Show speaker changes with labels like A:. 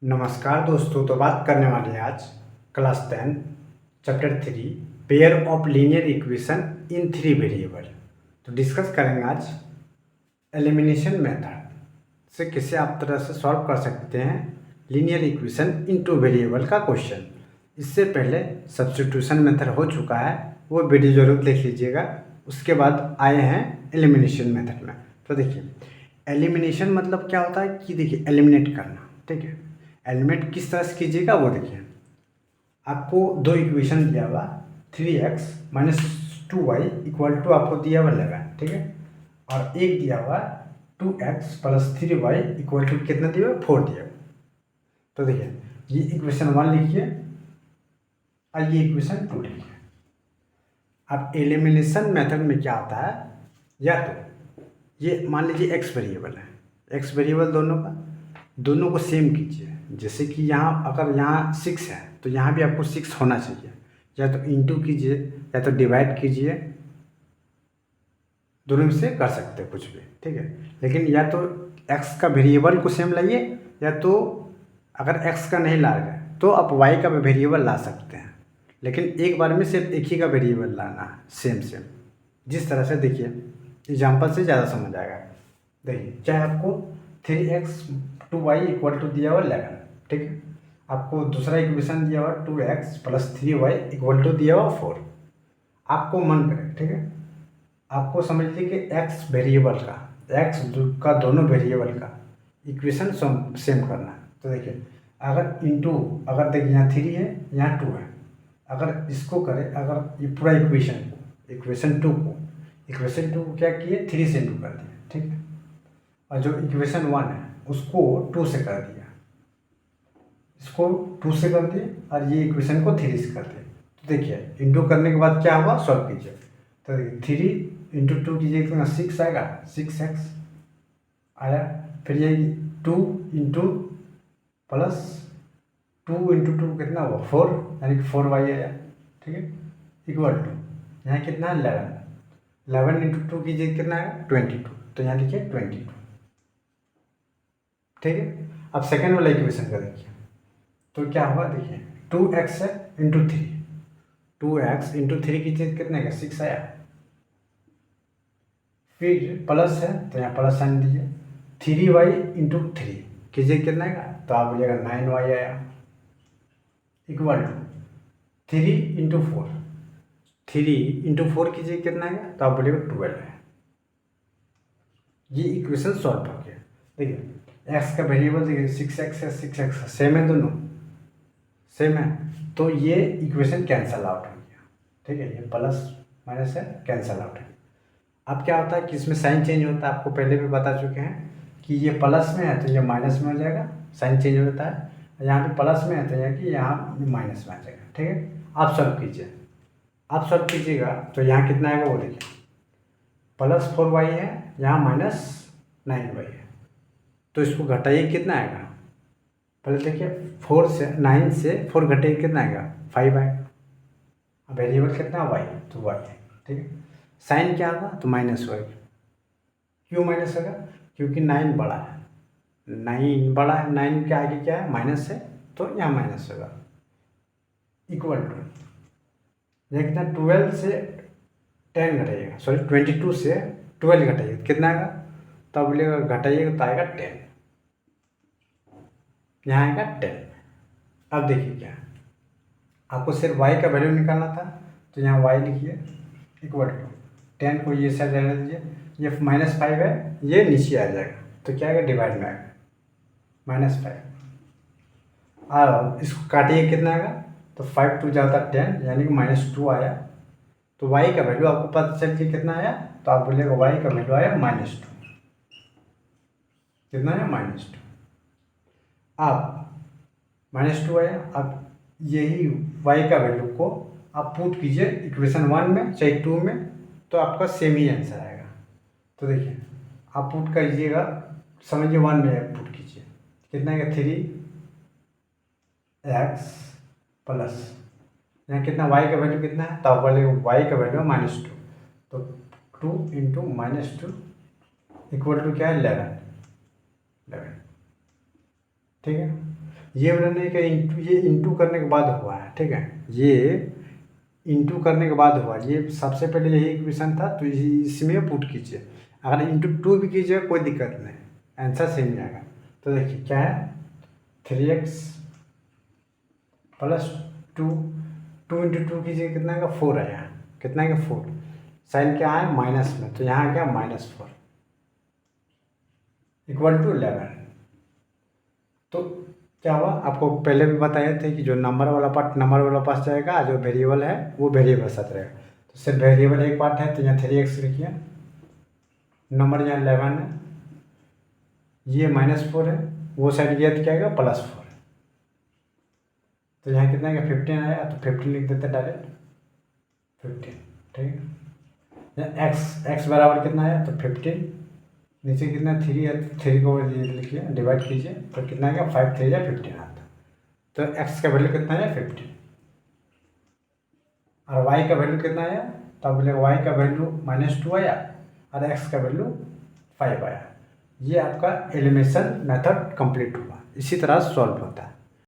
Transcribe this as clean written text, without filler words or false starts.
A: नमस्कार दोस्तों। तो बात करने वाले हैं आज class 10 chapter 3 pair of linear equation in 3 variable. तो डिस्कस करेंगे आज एलिमिनेशन मेथड से कैसे आप तरह से सॉल्व कर सकते हैं लीनियर इक्वेशन इन 2 वेरिएबल का क्वेश्चन। इससे पहले सब्स्टिट्यूशन मेथड हो चुका है, वो वीडियो जरूर देख लीजिएगा। उसके बाद आए हैं एलिमिनेशन मेथड में। तो देखिए एलिमिनेशन मतलब क्या होता है कि देखिए एलिमिनेट करना, ठीक है। एलिमिनेट किस तरह से कीजिएगा वो देखिए। आपको दो इक्वेशन दिया हुआ 3x minus 2y equal to आपको दिया हुआ 11, ठीक है। और एक दिया हुआ 2x plus 3y equal to कितना दिया हुआ 4 दिया हुआ। तो देखिए ये इक्वेशन 1 लिखिए और ये इक्वेशन 2 लिखिए। अब एलिमिनेशन मेथड में क्या होता है, या तो ये मान लीजिए x वेरिएबल है, x वेरिएबल दोनों को सेम कीजिए। जैसे कि यहाँ अगर यहाँ 6 है तो यहाँ भी आपको 6 होना चाहिए। या तो इंटू कीजिए या तो डिवाइड कीजिए, दोनों में से कर सकते हैं कुछ भी, ठीक है। लेकिन या तो x का वेरिएबल को सेम लाइए, या तो अगर x का नहीं ला रहे तो आप y का वेरिएबल ला सकते हैं। लेकिन एक बार में सिर्फ एक ही का वेरिएबल लाना है, सेम जिस तरह से देखिए एग्जाम्पल से ज़्यादा समझ आएगा। देखिए चाहे आपको 3x 2y इक्वल टू दिया हुआ 11, ठीक है। आपको दूसरा इक्वेशन दिया हुआ 2x plus 3y equal to दिया हुआ 4। आपको मन करे, ठीक है, आपको समझ लीजिए कि x वेरिएबल का दोनों वेरिएबल का इक्वेशन सेम करना है। तो देखिए अगर देखिए यहाँ 3 है यहाँ 2 है, अगर इसको करें, अगर ये पूरा इक्वेशन 2 को क्या किए 3 से इंटू कर दिया, ठीक है। और जो इक्वेशन 1 है उसको 2 से कर दिया, इसको 2 से कर दिए और ये इक्वेशन को 3 से कर दिए। तो देखिए इंटू करने के बाद क्या हुआ, सॉल्व कीजिए। तो देखिए 3 इंटू 2 कीजिए तो 6 आएगा, 6x आया। फिर ये 2 इंटू प्लस 2 इंटू 2 कितना हुआ 4, यानी कि 4y आया, ठीक है। इक्वल टू यहाँ कितना है 11 इंटू 2 कीजिए कितना आएगा 22। तो यहाँ लिखिए 22, ठीक है। अब सेकेंड वाला इक्वेशन का देखिए तो क्या हुआ, देखिए 2x है इंटू 3, 2x इंटू 3 कीजिए कितने का 6 आया। फिर प्लस है तो यहाँ प्लस साइन दीजिए, 3y इंटू 3 कीजिए कितना आएगा, तो आप बोलिएगा 9y आया। इक्वल टू 3 इंटू 4, 3 इंटू 4 कीजिए कितना आएगा, तो आप बोलिएगा 12 है। ये इक्वेशन सॉल्व हो गया। देखिए x का वेरिएबल देखिए 6x है, 6x सेम है, दोनों सेम है, तो ये इक्वेशन कैंसल आउट हो गया, ठीक है। ये प्लस माइनस है, कैंसल आउट है। अब क्या होता है कि इसमें साइन चेंज होता है, आपको पहले भी बता चुके हैं कि ये प्लस में है तो ये माइनस में हो जाएगा, साइन चेंज होता है। यहाँ पे प्लस में है तो यह कि यहाँ माइनस में आ जाएगा, ठीक है। आप सॉल्व कीजिए, आप सॉल्व कीजिएगा तो यहाँ कितना आएगा वो देखिए, प्लस 4y है, यहाँ माइनस 9y है। तो इसको घटाइए कितना आएगा, पहले देखिए 9 से 4 घटाइए कितना आएगा 5 आएगा। वेरिएबल कितना y, तो y है, ठीक है। साइन क्या होगा तो माइनस होगा। क्यों माइनस होगा, क्योंकि 9 बड़ा है, 9 बड़ा है, 9 के आगे क्या है माइनस है, तो यहाँ माइनस होगा। इक्वल टू यह कितना 12 से 10 घटाइएगा, सॉरी 22 से 12 घटाइएगा कितना आएगा, तो अब बोलिएगा घटाइएगा तो आएगा 10, यहाँ आएगा 10। अब देखिए क्या आपको सिर्फ y का वैल्यू निकालना था, तो यहाँ y लिखिए इक्वल टू 10 को ये साइड रहने दीजिए, ये -5 है, ये नीचे आ जाएगा तो क्या आएगा डिवाइड में आएगा -5। अब इसको काटिए कितना आएगा, तो 5 2 जाता 10, यानी कि -2 आया। तो y का वैल्यू आपको पता चल के कितना आया, तो आप बोलिएगा y का वैल्यू आया -2, कितना है -2। अब -2 आया, अब यही y का वैल्यू को आप पुट कीजिए इक्वेशन 1 में चाहे 2 में, तो आपका सेम ही आंसर आएगा। तो देखिए आप पुट करिएगा, समझिए 1 में पुट कीजिए कितना आएगा 3x प्लस यहाँ कितना y का वैल्यू कितना है, तो आप बोलेगा y का वैल्यू -2, तो 2 इंटू -2 इक्वल टू क्या है 11, ठीक है। ये वाला नहीं कि इंटू, ये इंटू करने के बाद हुआ है, ठीक है, ये इंटू करने के बाद हुआ, ये सबसे पहले यही इक्वेशन था, तो इसमें पुट कीजिए। अगर इंटू 2 भी कीजिएगा कोई दिक्कत नहीं, आंसर सेम आएगा। तो देखिए क्या है, 3x प्लस 2, 2 इंटू 2 कीजिए कितना आएगा, 4 आएगा। कितना आएगा, 4। साइन क्या है, माइनस में, तो यहाँ क्या, -4 इक्वल टू 11। तो क्या हुआ, आपको पहले भी बताए थे कि जो नंबर वाला पार्ट नंबर वाला पास जाएगा, जो वेरिएबल है वो वेरिएबल साथ रहेगा। तो सिर्फ वेरिएबल एक पार्ट है, तो यहाँ 3x लिखिए, नंबर यहाँ 11 है, ये -4 है, वो साइड गया तो क्या आएगा, +4। तो यहाँ कितना आएगा, 15 आया, तो 15 लिख देते डायरेक्ट, 15, ठीक है। x बराबर कितना आया, तो 15, नीचे कितना 3 है, तो 3 को लिखिए, डिवाइड कीजिए, तो कितना आएगा, 5 3 या 15 आता। तो x का वैल्यू कितना है, 15, और y का वैल्यू कितना आया, तो आप बोलेगा y का वैल्यू -2 आया और x का वैल्यू 5 आया। ये आपका एलिमिनेशन मेथड कंप्लीट हुआ। इसी तरह सॉल्व होता है।